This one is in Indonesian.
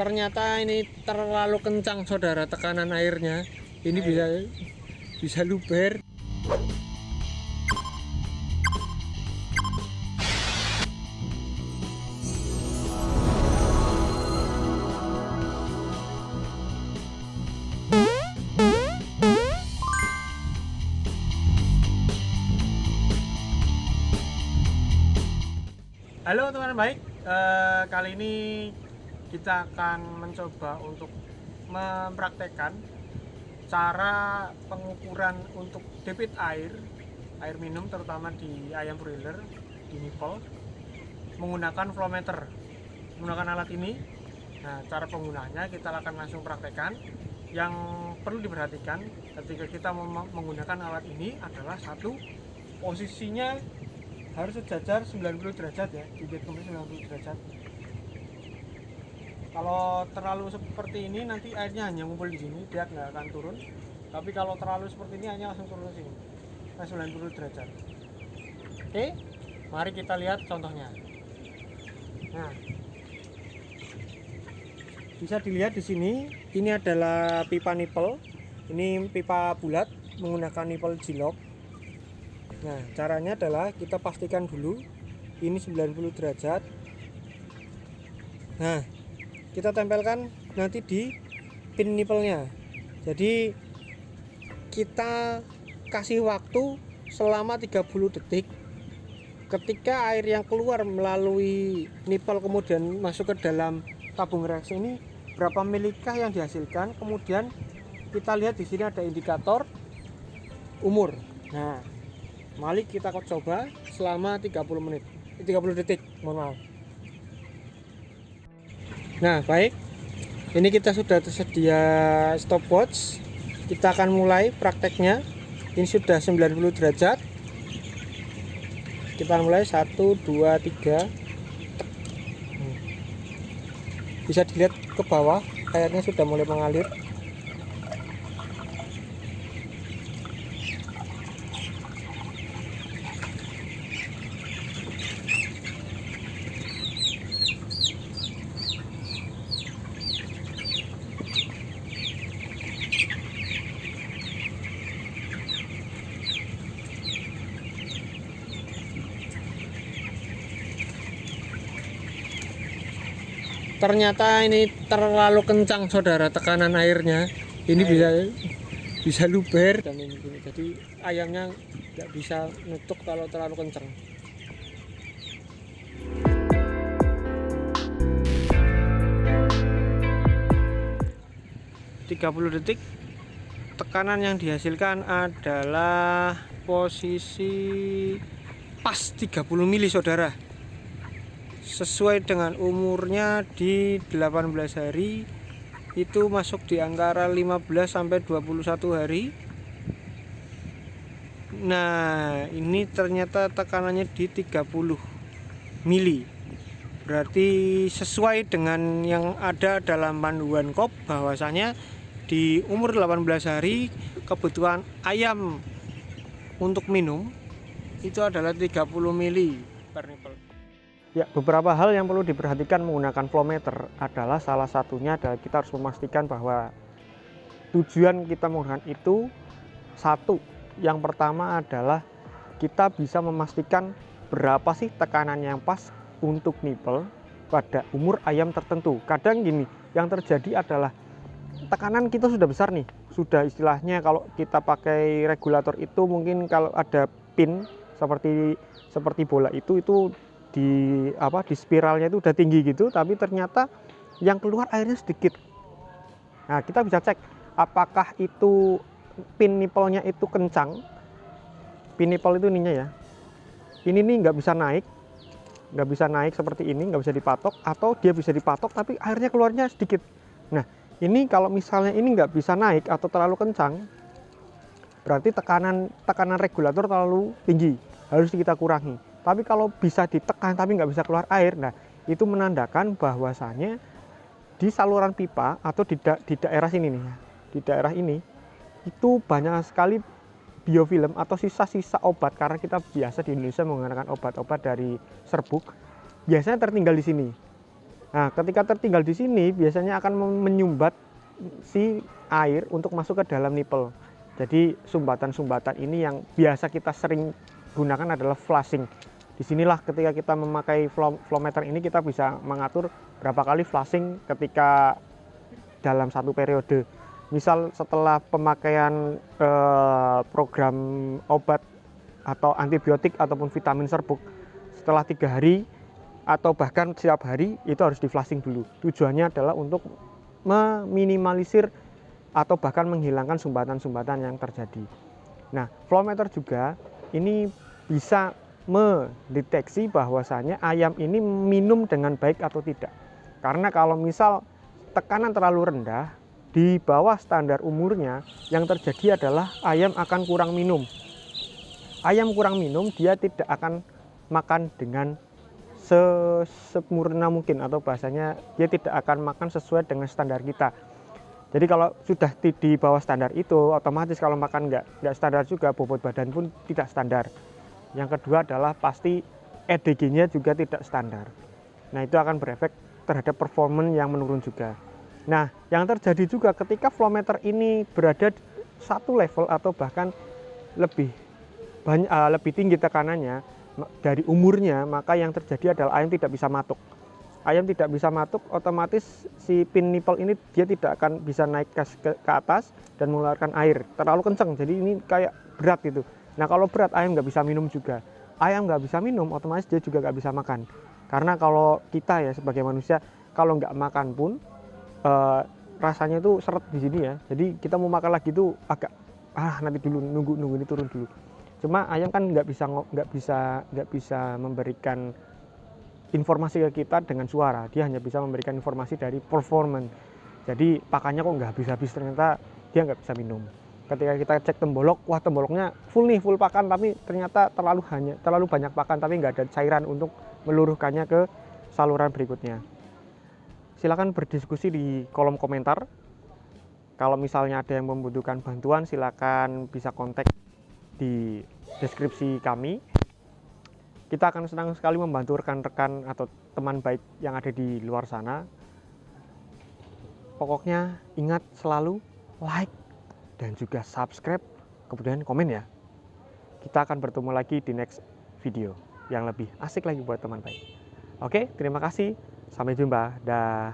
Ternyata ini terlalu kencang saudara tekanan airnya. Ini bisa luber. Halo teman-teman baik, kali ini kita akan mencoba untuk mempraktekkan cara pengukuran untuk debit air minum terutama di ayam broiler di nipple menggunakan flow meter, menggunakan alat ini. Nah, cara penggunaannya kita akan langsung praktekkan. Yang perlu diperhatikan ketika kita menggunakan alat ini adalah satu, posisinya harus sejajar 90 derajat ya, bibit kembali 90 derajat. Kalau terlalu seperti ini nanti airnya hanya ngumpul di sini, dia nggak akan turun. Tapi kalau terlalu seperti ini hanya langsung turun ke sini, 90 derajat. Oke, mari kita lihat contohnya. Nah, bisa dilihat di sini, ini adalah pipa nipple. Ini pipa bulat menggunakan nipple G-lock. Nah, caranya adalah kita pastikan dulu ini 90 derajat. Nah, kita tempelkan nanti di pin nipple-nya. Jadi kita kasih waktu selama 30 detik. Ketika air yang keluar melalui nipple kemudian masuk ke dalam tabung reaksi ini, berapa milikah yang dihasilkan? Kemudian kita lihat di sini ada indikator umur. Nah, mari kita coba selama 30 detik, mohon maaf. Nah, baik, ini kita sudah tersedia stopwatch. Kita akan mulai prakteknya. Ini sudah 90 derajat. Kita mulai 1, 2, 3. Bisa dilihat ke bawah, airnya sudah mulai mengalir. Ternyata ini terlalu kencang saudara tekanan airnya. Ini bisa luber dan ini, jadi ayamnya nggak bisa nutup kalau terlalu kencang. ...30 detik. Tekanan yang dihasilkan adalah posisi pas 30 mili saudara, sesuai dengan umurnya di 18 hari. Itu masuk di antara 15 sampai 21 hari. Nah, ini ternyata tekanannya di 30 mili. Berarti sesuai dengan yang ada dalam panduan KOP bahwasanya di umur 18 hari kebutuhan ayam untuk minum itu adalah 30 mili per nipple. Ya, beberapa hal yang perlu diperhatikan menggunakan flow meter adalah salah satunya adalah kita harus memastikan bahwa tujuan kita menggunakan itu satu. Yang pertama adalah kita bisa memastikan berapa sih tekanan yang pas untuk nipple pada umur ayam tertentu. Kadang gini, yang terjadi adalah tekanan kita sudah besar nih, sudah istilahnya kalau kita pakai regulator itu mungkin kalau ada pin seperti bola itu di spiralnya itu udah tinggi gitu, tapi ternyata yang keluar airnya sedikit. Nah, kita bisa cek apakah itu pin nipple-nya itu kencang. Pin nipple itu ininya ya, ini nih nggak bisa naik seperti ini, nggak bisa dipatok, atau dia bisa dipatok tapi airnya keluarnya sedikit. Nah, ini kalau misalnya ini nggak bisa naik atau terlalu kencang, berarti tekanan regulator terlalu tinggi, harus kita kurangi. Tapi kalau bisa ditekan tapi nggak bisa keluar air, nah itu menandakan bahwasannya di saluran pipa atau di daerah sini nih, di daerah ini itu banyak sekali biofilm atau sisa-sisa obat, karena kita biasa di Indonesia menggunakan obat-obat dari serbuk, biasanya tertinggal di sini. Nah, ketika tertinggal di sini biasanya akan menyumbat si air untuk masuk ke dalam nipple. Jadi sumbatan-sumbatan ini yang biasa kita sering gunakan adalah flushing. Disinilah ketika kita memakai flow meter ini kita bisa mengatur berapa kali flushing ketika dalam satu periode. Misal setelah pemakaian program obat atau antibiotik ataupun vitamin serbuk setelah 3 hari atau bahkan setiap hari itu harus di flushing dulu. Tujuannya adalah untuk meminimalisir atau bahkan menghilangkan sumbatan-sumbatan yang terjadi. Nah, flow meter juga ini bisa mendeteksi bahwasanya ayam ini minum dengan baik atau tidak. Karena kalau misal tekanan terlalu rendah di bawah standar umurnya, yang terjadi adalah ayam akan kurang minum. Ayam kurang minum, dia tidak akan makan dengan sesempurna mungkin, atau bahasanya dia tidak akan makan sesuai dengan standar kita. Jadi kalau sudah di bawah standar itu, otomatis kalau makan nggak standar juga, bobot badan pun tidak standar. Yang kedua adalah pasti EDG-nya juga tidak standar. Nah, itu akan berefek terhadap performance yang menurun juga. Nah, yang terjadi juga ketika flow meter ini berada satu level atau bahkan lebih tinggi tekanannya dari umurnya, maka yang terjadi adalah ayam tidak bisa matuk. Ayam tidak bisa matuk, otomatis si pin nipple ini dia tidak akan bisa naik ke atas dan mengeluarkan air terlalu kencang. Jadi ini kayak berat gitu. Nah, kalau berat ayam nggak bisa minum juga. Ayam nggak bisa minum, otomatis dia juga nggak bisa makan. Karena kalau kita ya sebagai manusia, kalau nggak makan pun rasanya itu seret di sini ya. Jadi kita mau makan lagi itu agak nanti dulu, nunggu ini turun dulu. Cuma ayam kan nggak bisa memberikan informasi ke kita dengan suara. Dia hanya bisa memberikan informasi dari performance. Jadi pakannya kok nggak habis-habis, ternyata dia nggak bisa minum. Ketika kita cek tembolok, wah temboloknya full pakan, tapi ternyata terlalu banyak pakan, tapi nggak ada cairan untuk meluruhkannya ke saluran berikutnya. Silakan berdiskusi di kolom komentar. Kalau misalnya ada yang membutuhkan bantuan, silakan bisa kontak di deskripsi kami. Kita akan senang sekali membantu rekan-rekan atau teman baik yang ada di luar sana. Pokoknya ingat selalu like dan juga subscribe, kemudian komen ya. Kita akan bertemu lagi di next video yang lebih asik lagi buat teman baik. Oke, terima kasih. Sampai jumpa. Dah.